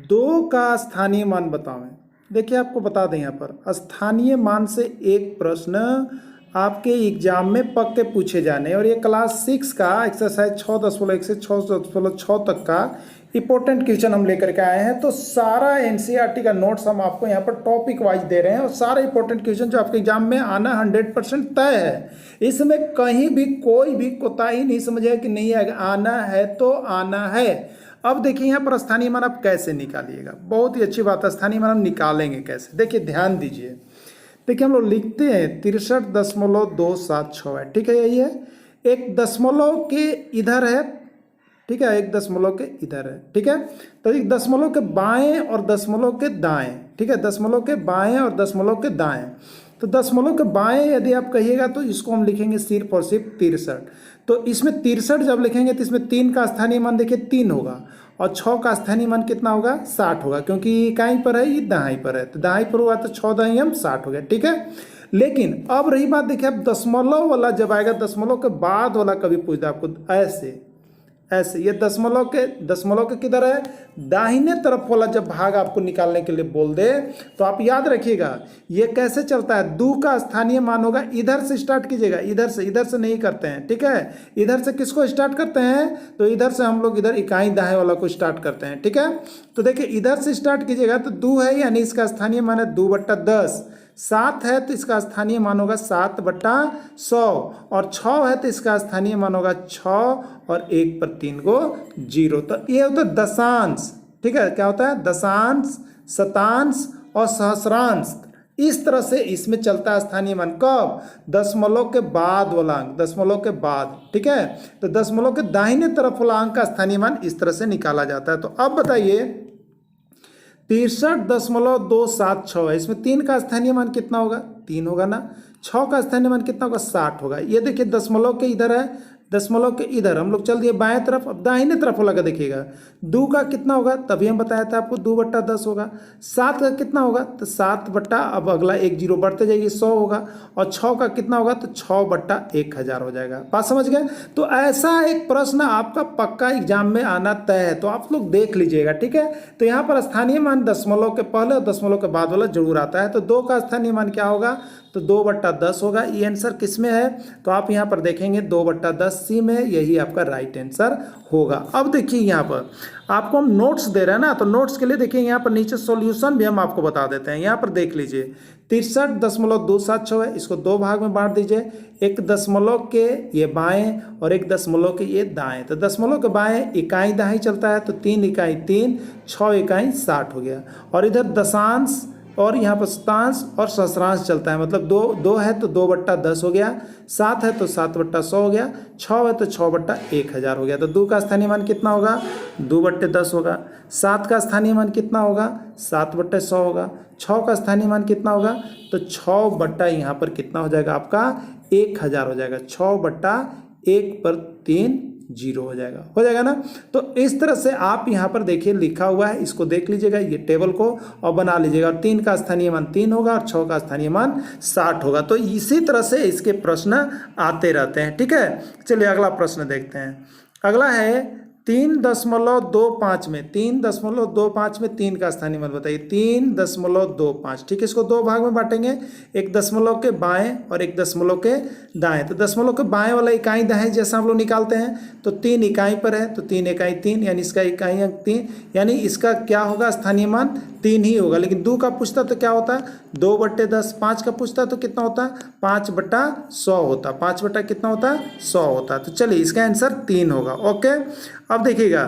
2 का स्थानीय मान बतावें। देखिए आपको बता दें यहाँ पर स्थानीय मान से एक प्रश्न आपके एग्जाम में पक्के पूछे जाने, और ये क्लास 6 का एक्सरसाइज 6.1 से 6.6 तक का इंपॉर्टेंट क्वेश्चन हम लेकर के आए हैं। तो सारा एनसीईआरटी का नोट्स हम आपको यहाँ पर टॉपिक वाइज दे रहे हैं, और सारे इंपॉर्टेंट क्वेश्चन जो आपके एग्जाम में आना 100% तय है। इसमें कहीं भी कोई भी कोताही नहीं समझे कि नहीं आएगा, आना है तो आना है। अब देखिए यहाँ पर स्थानीय मान आप कैसे निकालिएगा, बहुत ही अच्छी बात है। स्थानीय मान हम निकालेंगे कैसे, देखिए ध्यान दीजिए। देखिए हम लोग लिखते हैं 63.276 है, ठीक है, यही है। एक दशमलव के इधर है, ठीक है, एक दशमलव के इधर है, ठीक है। तो एक दशमलव के बाएं और दशमलव के दाएं, ठीक है, दशमलव के बाएं और दशमलव के दाएं। तो दशमलव के बाएं यदि आप कहिएगा तो इसको हम लिखेंगे सिर्फ और सिर्फ 63। तो इसमें 63 जब लिखेंगे तो इसमें 3 का स्थानीय मान देखिए 3 होगा, और 6 का स्थानीय मान कितना होगा 60 होगा, क्योंकि ये कहीं पर है, ये दाएं पर है, तो दाएं पर हुआ तो 6 दाएं हम 60 हो गया, ठीक है। लेकिन अब रही बात, देखिए अब दशमलव वाला जब आएगा, दशमलव के बाद वाला कभी पूछता आपको ऐसे ऐसे, ये दशमलव के किधर है, दाहिने तरफ वाला जब भाग आपको निकालने के लिए बोल दे तो आप याद रखिएगा ये कैसे चलता है। 2 का स्थानीय मान होगा, इधर से स्टार्ट कीजिएगा, इधर से नहीं करते हैं, ठीक है। इधर से किसको स्टार्ट करते हैं, तो इधर से हम लोग इधर इकाई दाएं वाला को स्टार्ट करते हैं, ठीक है। तो देखिए इधर से स्टार्ट कीजिएगा तो 2 है, यानी इसका स्थानीय मान है 2/10। 7 है तो इसका स्थानीय मान होगा 7/100, और 6 है तो इसका स्थानीय मान होगा 6, और 1 पर 3 को 0। तो ये होता है दशांश, ठीक है, क्या होता है दशांश, शतांश और सहस्रांश। इस तरह से इसमें चलता है स्थानीय मान। कब, दशमलव के बाद वाला अंक, दशमलव के बाद, ठीक है। तो दशमलव के दाहिने तरफ वाला अंक का स्थानीय मान इस तरह से निकाला जाता है। तो अब बताइए 63.276 है, इसमें 3 का स्थानीय मान कितना होगा, 3 होगा ना। 6 का स्थानीय मान कितना होगा, 60 होगा। ये देखिए दशमलव के इधर है, दशमलव के इधर हम लोग चल दिए बाएं तरफ। अब दाहिने तरफ लगा देखिएगा, 2 का कितना होगा, तभी हम बताया था आपको 2/10 होगा। 7 का कितना होगा, तो 7 बट्टा, अब अगला 1 0 बढ़ते जाइए 100 होगा। और 6 का कितना होगा, तो 6/1000 हो जाएगा। बात समझ गए। तो ऐसा एक प्रश्न आपका पक्का एग्जाम में आना तय है, तो आप लोग देख लीजिएगा, ठीक है। तो यहाँ पर स्थानीय मान दशमलव के पहले और दशमलव के बाद वाला जरूर आता है। तो 2 का स्थानीय मान क्या होगा, तो 2/10 होगा। ये आंसर किस में है, तो आप यहाँ पर देखेंगे 2/10 सी में, यही आपका राइट आंसर होगा। अब देखिए यहाँ पर आपको हम नोट्स दे रहे हैं ना, तो नोट्स के लिए देखिए यहाँ पर नीचे सॉल्यूशन भी हम आपको बता देते हैं। यहाँ पर देख लीजिए 63.276 है, इसको 2 भाग में बांट दीजिए, एक दशमलव के ये बाएं और एक दशमलव के ये दाएं। तो दशमलव के बाएं इकाई दाएं चलता है, तो 3 इकाई 3, 6 इकाई 60 हो गया। और इधर दशांश और यहाँ पर शतांश और सहस्रांश चलता है, मतलब 2 है तो 2/10 हो गया, 7 है तो 7/100 हो गया, 6 है तो 6/1000 हो गया। तो 2 का स्थानीय मान कितना होगा, 2/10 होगा। 7 का स्थानीय मान कितना होगा, 7/100 होगा। 6 का स्थानीय मान कितना होगा, तो 6 बट्टा यहाँ पर कितना हो जाएगा आपका 1000 हो जाएगा। 6/1 पर 3 0 हो जाएगा ना। तो इस तरह से आप यहाँ पर देखिए लिखा हुआ है, इसको देख लीजिएगा ये टेबल को और बना लीजिएगा। और 3 का स्थानीय मान 3 होगा और 6 का स्थानीय मान 60 होगा। तो इसी तरह से इसके प्रश्न आते रहते हैं, ठीक है। चलिए अगला प्रश्न देखते हैं। अगला है 3.25 में 3.25 में 3 का स्थानीय मान बताइए। 3.25, ठीक है। इसको 2 भाग में बांटेंगे, एक दशमलव के बाएं और एक दशमलव के दाएं। तो दशमलव के बाएं वाला इकाई दाएं जैसा हम लोग निकालते हैं, तो 3 इकाई पर है, तो 3 इकाई 3, यानी इसका इकाई अंक 3, यानी इसका क्या होगा स्थानीय मान 3 ही होगा। लेकिन 2 का पूछता तो क्या होता है 2/10। 5 का पूछता तो कितना होता 5/100 होता। 5 बटा कितना होता 100 होता। तो चलिए इसका आंसर 3 होगा। ओके, अब देखिएगा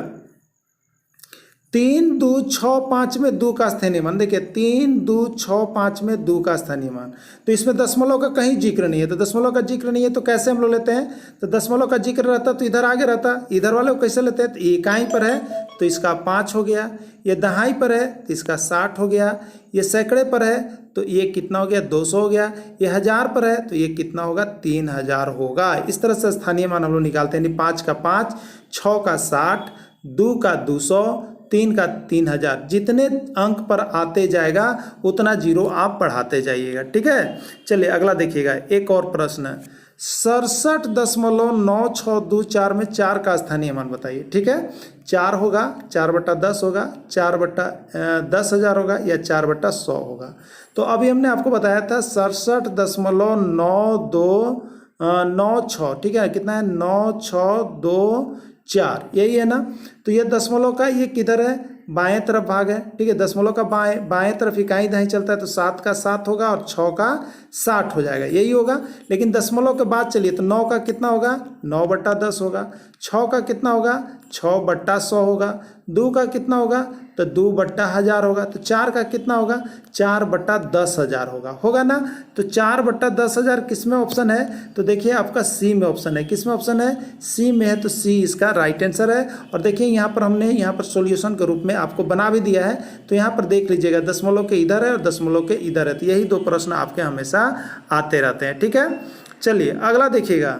तीन दू छः पाँच में दो का स्थानीय मान, देखिए तीन दू छः पाँच में दो का स्थानीय मान, तो इसमें दशमलव का कहीं जिक्र नहीं है, तो दशमलव का जिक्र नहीं है तो कैसे हम लोग लेते हैं, तो दशमलव का जिक्र रहता तो इधर आगे रहता, इधर वाले को कैसे लेते हैं, तो इकाई पर है तो इसका 5 हो गया, ये दहाई पर है तो इसका 60 हो गया, ये सैकड़े पर है तो ये कितना हो गया 200 हो गया, ये हजार पर है तो ये कितना होगा 3000 होगा। इस तरह से स्थानीय मान हम लोग निकालते हैं, यानी 5 का 5, 6 का 60, 2 का 200, 3 का 3000, जितने अंक पर आते जाएगा उतना जीरो आप बढ़ाते जाइएगा। ठीक है, चलिए अगला देखिएगा, एक और प्रश्न, 67.9624 में 4 का स्थानीय मान बताइए। ठीक है, 4 होगा, 4/10 होगा, 4/10,000 होगा या 4/100 होगा। तो अभी हमने आपको बताया था 67.9296, ठीक है, कितना है 9624, यही है ना। तो ये दशमलव का ये किधर है, बाएं तरफ भाग है। ठीक है, दशमलव का बाएं तरफ इकाई दहाई चलता है तो 7 का 7 होगा और 6 का 60 हो जाएगा, यही होगा। लेकिन दशमलव के बाद चलिए तो 9 का कितना होगा 9/10 होगा, 6 का कितना होगा 6/100 होगा, 2 का कितना होगा तो 2/1000 होगा, तो 4 का कितना होगा 4/10,000 होगा ना। तो 4/10,000 किस में ऑप्शन है, तो देखिए आपका सी में ऑप्शन है। किस में ऑप्शन है, सी में है, तो सी इसका राइट आंसर है। और देखिए यहाँ पर हमने यहाँ पर सॉल्यूशन के रूप में आपको बना भी दिया है, तो यहाँ पर देख लीजिएगा दशमलव के इधर है और दशमलव के इधर है, तो यही दो प्रश्न आपके हमेशा आते रहते हैं। ठीक है, चलिए अगला देखिएगा,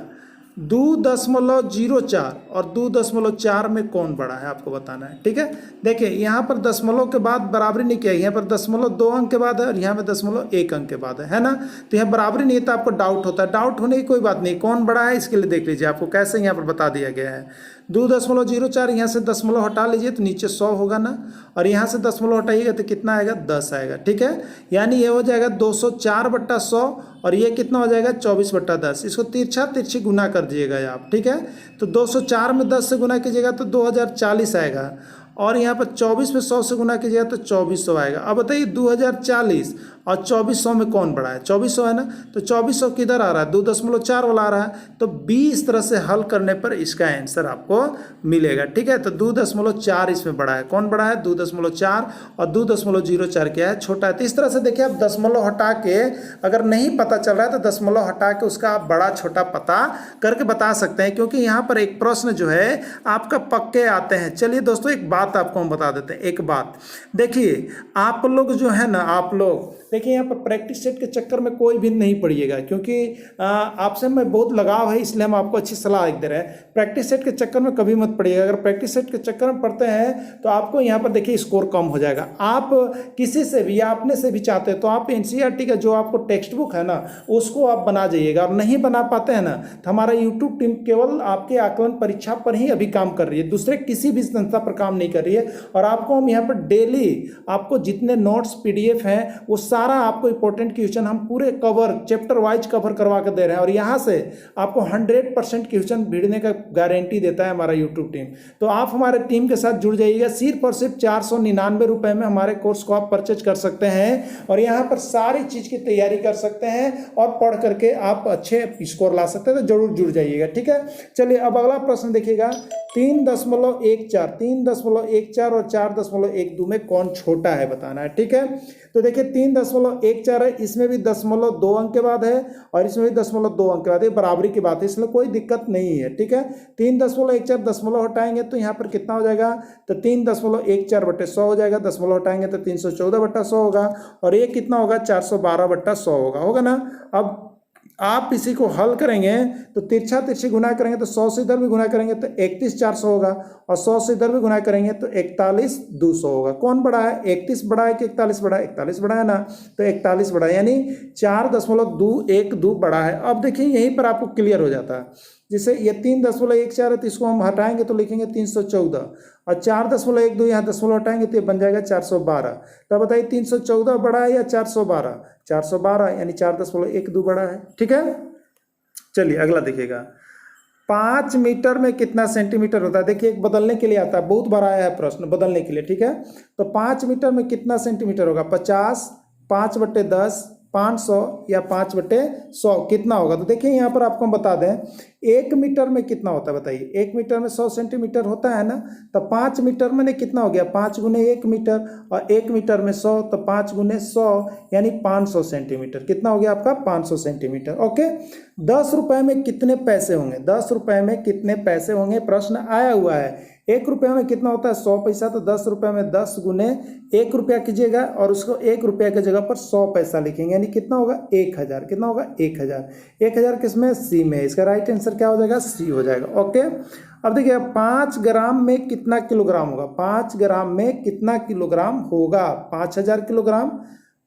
2.04 और 2.4 में कौन बड़ा है आपको बताना है। ठीक है, देखिए यहाँ पर दशमलव के बाद बराबरी नहीं किया, यहाँ पर दशमलव 2 अंक के बाद है और यहाँ पे दशमलव 1 अंक के बाद है ना। तो यहाँ बराबरी नहीं है तो आपको डाउट होता है, डाउट होने की कोई बात नहीं, कौन बड़ा है इसके लिए देख लीजिए, आपको कैसे यहाँ पर बता दिया गया है। 2.04, यहाँ से दशमलव हटा लीजिए तो नीचे 100 होगा ना, और यहाँ से दशमलव हटाइएगा तो कितना आएगा 10 आएगा। ठीक है, यानी ये हो जाएगा 204/100 और ये कितना हो जाएगा 24/10। इसको तिरछी गुना कर दीजिएगा आप। ठीक है, तो 204 में 10 से गुना कीजिएगा तो 2040 आएगा, और यहाँ पर 24 में 100 से गुना कीजिएगा तो 2400 आएगा। अब बताइए 2040 और 2400 में कौन बड़ा है, 2400 है ना, तो 2400 किधर आ रहा है 2.4 वाला आ रहा है, तो 20 तरह से हल करने पर इसका आंसर आपको मिलेगा। ठीक है, तो 2.4 इसमें बड़ा है, कौन बड़ा है 2.4 और 2.04 क्या है छोटा है। तो इस तरह से देखिए आप दशमलव हटा के, अगर नहीं पता चल रहा है तो दशमलव हटा के उसका आप बड़ा छोटा पता करके बता सकते हैं, क्योंकि यहाँ पर एक प्रश्न जो है आपका पक्के आते हैं। चलिए दोस्तों एक बात आपको हम बता देते हैं, एक बात देखिए, आप लोग जो है ना, आप लोग देखिए यहाँ पर प्रैक्टिस सेट के चक्कर में कोई भी नहीं पड़िएगा, क्योंकि आपसे मैं बहुत लगाव है, इसलिए हम आपको अच्छी सलाह दे रहे हैं। प्रैक्टिस सेट के चक्कर में कभी मत पड़िएगा, अगर प्रैक्टिस सेट के चक्कर में पढ़ते हैं तो आपको यहाँ पर देखिए स्कोर कम हो जाएगा। आप किसी से भी या अपने से भी चाहते हैं तो आप एनसीईआरटी का जो आपको टेक्स्ट बुक है ना उसको आप बना जाइएगा। आप नहीं बना पाते हैं ना तो हमारा यूट्यूब टीम केवल आपके आकलन परीक्षा पर ही अभी काम कर रही है, दूसरे किसी भी संस्था पर काम नहीं कर रही है। और आपको हम यहाँ पर डेली आपको जितने नोट्स PDF हैं वो सारा आपको इंपॉर्टेंट क्वेश्चन हम पूरे कवर चैप्टर वाइज कवर करवा कर दे रहे हैं, और यहाँ से आपको 100% क्वेश्चन भिड़ने का गारंटी देता है हमारा यूट्यूब टीम। तो आप हमारे टीम के साथ जुड़ जाइएगा, सिर्फ और सिर्फ 499 रुपए में हमारे कोर्स को आप परचेज कर सकते हैं, और यहाँ पर सारी चीज की तैयारी कर सकते हैं और पढ़ करके आप अच्छे स्कोर ला सकते हैं, तो जरूर जुड़ जाइएगा। ठीक है, चलिए अब अगला प्रश्न देखिएगा, 3.14 3.14 और 4.12 में कौन छोटा है बताना है। ठीक है, तो देखिए 3.14 है, इसमें भी 0.2 अंक के बाद है और इसमें भी 0.2 अंक के बाद है, बराबरी की बात है, इसमें कोई दिक्कत नहीं है। ठीक है, 3.14 दशमलव हटाएंगे तो यहाँ पर कितना हो जाएगा, तो 3.14/100 हो जाएगा, दशमलव हटाएंगे तो 314/100 होगा, और ये कितना होगा 412/100 होगा ना। अब आप इसी को हल करेंगे तो तिरछी गुना करेंगे तो 100 से इधर भी गुना करेंगे तो 31,400 होगा, और 100 से इधर भी गुना करेंगे तो 41,200 होगा। कौन बड़ा है, 31 बड़ा है कि 41 बड़ा है, 41 बड़ा है ना, तो 41 बड़ा है, यानी 4.212 बड़ा है। अब देखिए यहीं पर आपको क्लियर हो जाता है, जैसे ये 3.14 है तो इसको हम हटाएंगे तो लिखेंगे 314, और 4.12 यहाँ दशमलव हटाएंगे तो ये बन जाएगा 412। तो बताइए 314 बड़ा है या 412, 412 यानी 4.12 बड़ा है। ठीक है, चलिए अगला देखिएगा, 5 मीटर में कितना सेंटीमीटर होता है। देखिए एक बदलने के लिए आता है, बहुत बड़ा आया है प्रश्न बदलने के लिए। ठीक है, तो 5 मीटर में कितना सेंटीमीटर होगा, 50, 5/10, 500 या 5/100 कितना होगा? तो देखिए यहाँ पर आपको हम बता दें 1 मीटर में कितना होता है बताइए। 1 मीटर में 100 सेंटीमीटर होता है ना, तो 5 मीटर में कितना हो गया? 5 गुने 1 मीटर, और 1 मीटर में 100, तो 5 गुने 100 यानी 500 सेंटीमीटर। कितना हो गया आपका? 500 सेंटीमीटर। ओके, 10 रुपए में कितने पैसे होंगे? 10 रुपए में कितने पैसे होंगे प्रश्न आया हुआ है। 1 रुपये में कितना होता है? 100 पैसा। तो 10 रुपये में 10 गुने 1 रुपया कीजिएगा और उसको 1 रुपये की जगह पर 100 पैसा लिखेंगे, यानी कितना होगा? 1000। कितना होगा? 1000। 1000 किसमें? सी में। इसका राइट आंसर क्या हो जाएगा? सी हो जाएगा। ओके, अब देखिए 5 ग्राम में कितना किलोग्राम होगा? 5 ग्राम में कितना किलोग्राम होगा? 5000 किलोग्राम,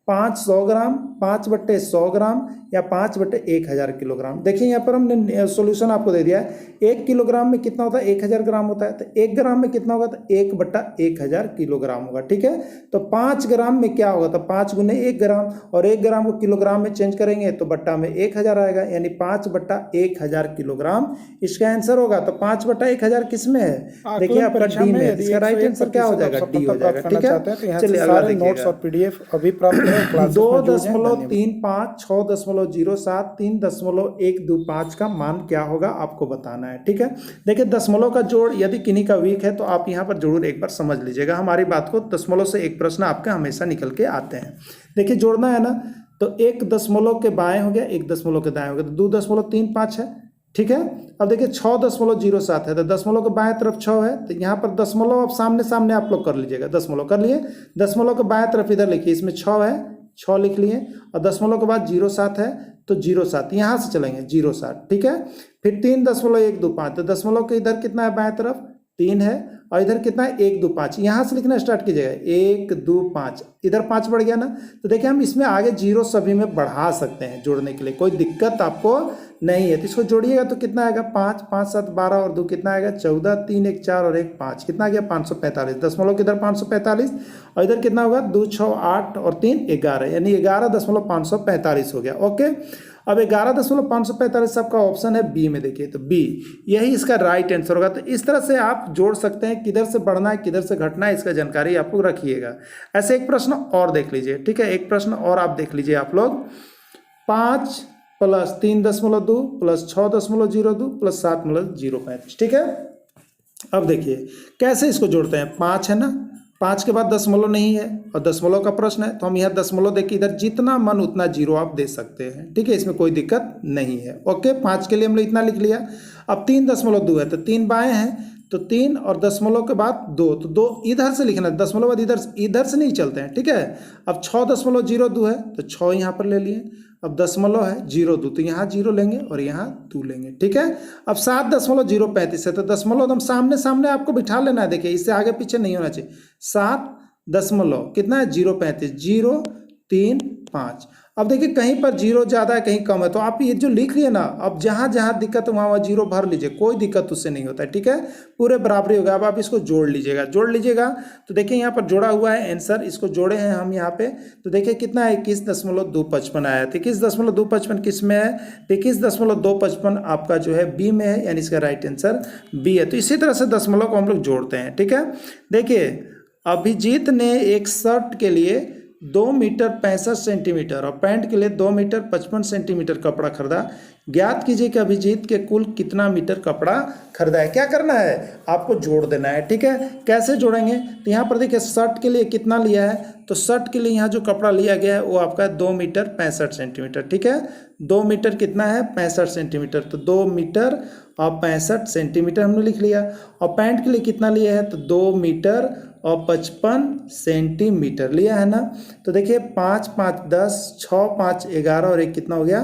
500 ग्राम, 5/100 ग्राम या 5/1000 किलोग्राम। देखिए यहाँ पर हमने सॉल्यूशन आपको दे दिया है। 1 किलोग्राम में कितना होता है? 1000 ग्राम होता है। तो 1 ग्राम में कितना होगा? तो 1/1000 किलोग्राम होगा। ठीक है, तो 5 ग्राम में क्या होगा? तो 5 गुने 1 ग्राम, और 1 ग्राम को किलोग्राम में चेंज करेंगे तो बट्टा में 1000 आएगा, यानी 5/1000 किलोग्राम इसका आंसर होगा। तो 5/1000 किस में है? देखिए आपका डी में है। इसका राइट आंसर क्या हो जाएगा? डी हो जाएगा। ठीक है, चलिए अगला नोट्स और PDF अभी प्राप्त करें। 2.35, 6.07, 3.125 का मान क्या होगा आपको बताना है। ठीक है, देखिए दशमलव का जोड़ यदि किन्हीं का वीक है तो आप यहाँ पर जरूर एक बार समझ लीजिएगा हमारी बात को। दशमलव से एक प्रश्न आपका हमेशा निकल के आते हैं। देखिए जोड़ना है ना, तो 1 दशमलव के बाएं हो गया, 1 दशमलव के दाएं हो गया, तो 2.35 है। ठीक है, अब देखिए 6.07 है, तो दशमलव के बाएं तरफ 6 है, तो यहाँ पर दशमलव अब सामने सामने आप लोग कर लीजिएगा। दशमलव कर लिए, दशमलव के बाएं तरफ इधर लिखिए, इसमें 6 है, 6 लिख लिए, और दशमलव के बाद 07 है, तो 07 यहाँ से चलेंगे 07। ठीक है, फिर 3.125, तो दशमलव के इधर कितना है? बाएं तरफ 3 है, और इधर कितना है? 125। यहाँ से लिखना स्टार्ट कीजिएगा, 1 2 5, इधर 5 बढ़ गया ना। तो देखिए हम इसमें आगे 0 सभी में बढ़ा सकते हैं जोड़ने के लिए, कोई दिक्कत आपको नहीं है। तो इसको जोड़िएगा तो कितना आएगा? 5 5 7 12 और 2 कितना आएगा? 14, 3 1 4 और 1 5, कितना आ गया? 545। दशमलव के इधर 545, और इधर कितना होगा? 2 6 8 और 3 11, यानी 11.545 हो गया। ओके, अब 11.545 आपका ऑप्शन है बी में। देखिए तो बी यही इसका राइट आंसर होगा। तो इस तरह से आप जोड़ सकते हैं, किधर से बढ़ना है किधर से घटना है, इसका जानकारी आपको रखिएगा। ऐसे एक प्रश्न और देख लीजिए। ठीक है, एक प्रश्न और आप देख लीजिए आप लोग। 5 + 3.2 + 6.02 + 7.035। ठीक है, अब देखिए कैसे इसको जोड़ते हैं। 5 है ना, 5 के बाद दशमलव नहीं है, और दशमलव का प्रश्न है, तो हम यहाँ दशमलव देखिए, इधर जितना मन उतना 0 आप दे सकते हैं। ठीक है, इसमें कोई दिक्कत नहीं है। ओके, 5 के लिए हमने इतना लिख लिया। अब 3.2 है, तो 3 बाएं हैं, तो 3 और दशमलव के बाद 2, तो 2 इधर से लिखना है, दशमलव बाद इधर से नहीं चलते हैं। ठीक है, अब 6.02 है, तो 6 यहाँ पर ले लिए। अब दशमलव है 0.2, तो यहाँ 0 लेंगे और यहाँ 2 लेंगे। ठीक है, अब 7.035 है, तो दशमलव एकदम सामने सामने आपको बिठा लेना है। देखिए इससे आगे पीछे नहीं होना चाहिए। 7 दशमलव कितना है? 0.35, 0 3 5। अब देखिए कहीं पर 0 ज़्यादा है, कहीं कम है, तो आप ये जो लिख लिए ना, अब जहाँ जहाँ दिक्कत है वहाँ 0 भर लीजिए, कोई दिक्कत उससे नहीं होता है। ठीक है, पूरे बराबरी होगा। अब आप इसको जोड़ लीजिएगा। तो देखिए यहाँ पर जोड़ा हुआ है आंसर, इसको जोड़े हैं हम यहाँ पे। तो देखिए कितना है? 21.255 आया। 21.255 किस में है? 21.255 आपका जो है बी में है, यानी इसका राइट आंसर बी है। तो इसी तरह से दशमलव को हम लोग जोड़ते हैं। ठीक है, देखिए अभिजीत ने एक शर्ट के लिए 2 मीटर 65 सेंटीमीटर और पैंट के लिए 2 मीटर 55 सेंटीमीटर कपड़ा खरीदा। ज्ञात कीजिए कि अभिजीत के कुल कितना मीटर कपड़ा खरीदा है। क्या करना है? आपको जोड़ देना है। ठीक है, कैसे जोड़ेंगे? तो यहाँ पर देखिए शर्ट के लिए कितना लिया है, तो शर्ट के लिए यहाँ जो कपड़ा लिया गया है वो आपका 2 मीटर 65 सेंटीमीटर। ठीक है, 2 मीटर कितना है? 65 सेंटीमीटर, तो 2 मीटर और 65 सेंटीमीटर हमने लिख लिया। और पैंट के लिए कितना लिया है? तो 2 मीटर और 55 सेंटीमीटर लिया है ना। तो देखिए 5 5 10, 6 5 11 और 1 कितना हो गया?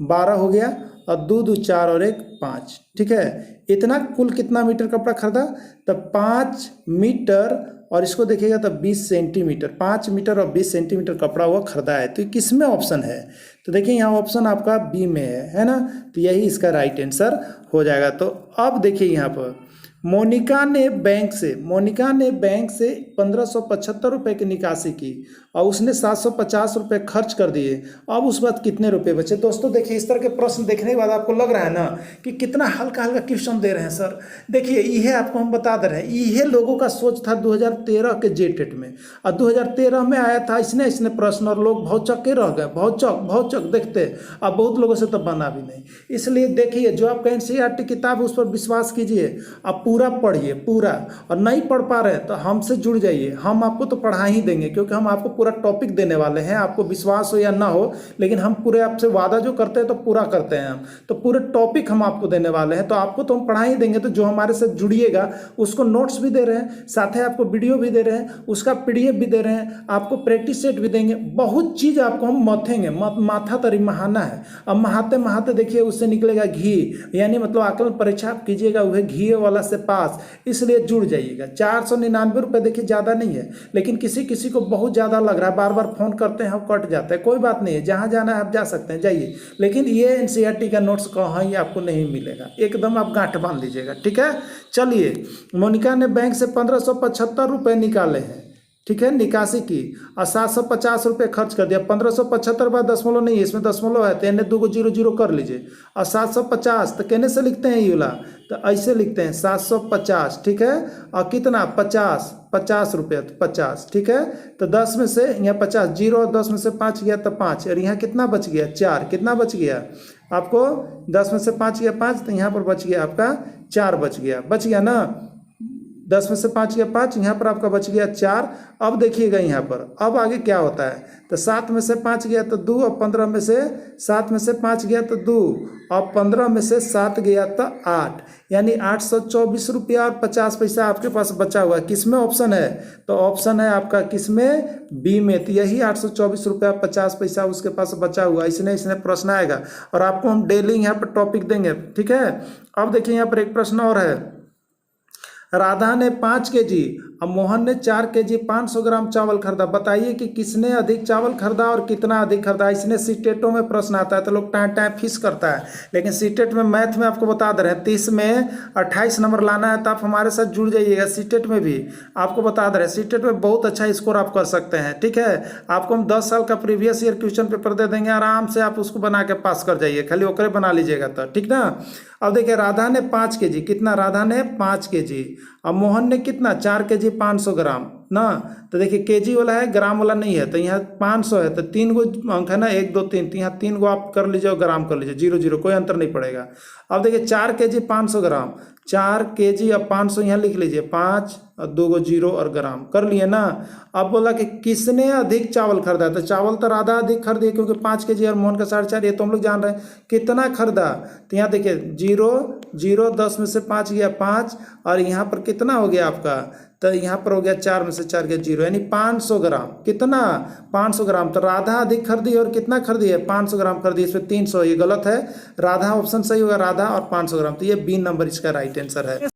12 हो गया, और 2 2 4 और 1 5। ठीक है, इतना कुल कितना मीटर कपड़ा खरीदा? तो 5 मीटर और इसको देखिएगा तो 20 सेंटीमीटर, 5 मीटर और 20 सेंटीमीटर कपड़ा हुआ खरीदा है। तो किस में ऑप्शन है? तो देखिए यहाँ ऑप्शन आपका बी में है ना। तो यही इसका राइट आंसर हो जाएगा। तो अब देखिए यहाँ पर मोनिका ने बैंक से 1575 रुपये की निकासी की और उसने 750 रुपये खर्च कर दिए। अब उस बाद कितने रुपए बचे? दोस्तों देखिए, इस तरह के प्रश्न देखने के बाद आपको लग रहा है ना कि कितना हल्का हल्का क्वेश्चन दे रहे हैं सर। देखिए यह आपको हम बता दे रहे हैं, यह लोगों का सोच था 2013 के जेटेट में, और 2013 में आया था इसने प्रश्न और लोग भौचक्के रह गए, भौचक देखते। अब बहुत लोगों से तो बना भी नहीं। इसलिए देखिए, जो आपका एनसीईआरटी किताब है उस पर विश्वास कीजिए, आप पूरा पढ़िए पूरा, और नहीं पढ़ पा रहे तो हमसे जुड़ जाइए, हम आपको तो पढ़ा ही देंगे, क्योंकि हम आपको पूरा टॉपिक देने वाले हैं। आपको विश्वास हो या ना हो, लेकिन हम पूरे आपसे वादा जो करते हैं तो पूरा करते हैं हम, तो पूरे टॉपिक हम आपको देने वाले हैं, तो आपको तो हम पढ़ा ही देंगे। तो जो हमारे साथ जुड़िएगा उसको नोट्स भी दे रहे हैं, साथ ही आपको वीडियो भी दे रहे हैं, उसका पीडीएफ भी दे रहे हैं, आपको प्रैक्टिस सेट भी देंगे, बहुत चीज़ आपको हम मथेंगे। माथा तरी महाना है। अब महाते महाते देखिए उससे निकलेगा घी, यानी मतलब आकलन परीक्षा आप कीजिएगा वह घी वाला से पास। इसलिए जुड़ जाइएगा। 499 रुपये देखिए ज़्यादा नहीं है, लेकिन किसी किसी को बहुत ज़्यादा लग रहा है, बार बार फोन करते हैं और कट जाता है। कोई बात नहीं है, जहाँ जाना है आप जा सकते हैं, जाइए। लेकिन ये एनसीईआरटी का नोट्स कहाँ ही आपको नहीं मिलेगा, एकदम आप गांठ बांध लीजिएगा, ठीक है। चलिए, मोनिका ने बैंक से 1575 रुपये निकाले हैं, ठीक है, निकासी की, और 750 रुपये खर्च कर दिया। 1575 बाद दशमलव नहीं है, इसमें दशमलव है, तो इन्हें 2 को 0 0 कर लीजिए। और 750 तो कहने से लिखते हैं यूला, तो ऐसे लिखते हैं 750, ठीक है। और कितना? 50 रुपये, तो 50, ठीक है। तो 10 में से यहाँ 50, 0 और 10 में से 5 गया तो 5, और यहाँ कितना बच गया? 4। कितना बच गया आपको? 10 में से 5 गया 5, तो यहाँ पर बच गया आपका 4 बच गया ना। 10 में से 5 गया 5, यहाँ पर आपका बच गया 4। अब देखिएगा यहाँ पर अब आगे क्या होता है, तो 7 में से 5 गया तो 2, और 15 में से 7 में से 5 गया तो 2, और 15 में से 7 गया तो 8, यानी 824 रुपया और 50 पैसा आपके पास बचा हुआ है। किस में ऑप्शन है? तो ऑप्शन है आपका किस में? बी में। तो यही 824 रुपया 50 पैसा उसके पास बचा हुआ है। इसने प्रश्न आएगा, और आपको हम डेली यहाँ पर टॉपिक देंगे, ठीक है। अब देखिए यहाँ पर एक प्रश्न और है। राधा ने 5 केजी और मोहन ने 4 केजी 500 ग्राम चावल खरीदा। बताइए कि किसने अधिक चावल खरीदा और कितना अधिक खरीदा। इसने सीटेटों में प्रश्न आता है तो लोग टाइम फिक्स करता है, लेकिन सीटेट में मैथ में आपको बता दे रहे हैं 30 में 28 नंबर लाना है, तो आप हमारे साथ जुड़ जाइएगा। सीटेट में भी आपको बता दे रहे हैं, सीटेट में बहुत अच्छा स्कोर आप कर सकते हैं, ठीक है। आपको हम 10 साल का प्रीवियस ईयर क्वेश्चन पेपर दे देंगे, आराम से आप उसको बना के पास कर जाइए, खाली ओकरे बना लीजिएगा तो, ठीक ना। अब देखिए, राधा ने 5 केजी, कितना? राधा ने 5 केजी, और मोहन ने कितना? 4 केजी 500 ग्राम ना। तो देखिए केजी वाला है, ग्राम वाला नहीं है, तो यहाँ 500 है, तो 3 गो अंक है ना, 1 2 3, तो यहाँ 3 गो आप कर लीजिए और ग्राम कर लीजिए, 0 0, कोई अंतर नहीं पड़ेगा। अब देखिए 4 केजी 500 ग्राम, 4 केजी और 500 यहाँ लिख लीजिए, 5 और 2 गो 0 और ग्राम कर लिए ना। अब बोला कि किसने अधिक चावल खरीदा, तो चावल तो राधा अधिक खरीदी, क्योंकि 5 केजी और मोहन का 4.5, ये तो हम लोग जान रहे हैं। कितना खरीदा? तो यहाँ देखिए 0 0, 10 में से 5 गया 5, और यहाँ पर कितना हो गया आपका? तो यहाँ पर हो गया 4 में से 4 गया 0, यानी 500 ग्राम। कितना? 500 ग्राम। तो राधा अधिक खरीदी और कितना खरीदी है? 500 ग्राम खरीदी। इसमें 300, ये गलत है, राधा ऑप्शन सही होगा, राधा और 500 ग्राम। तो ये बी नंबर इसका राइट आंसर है।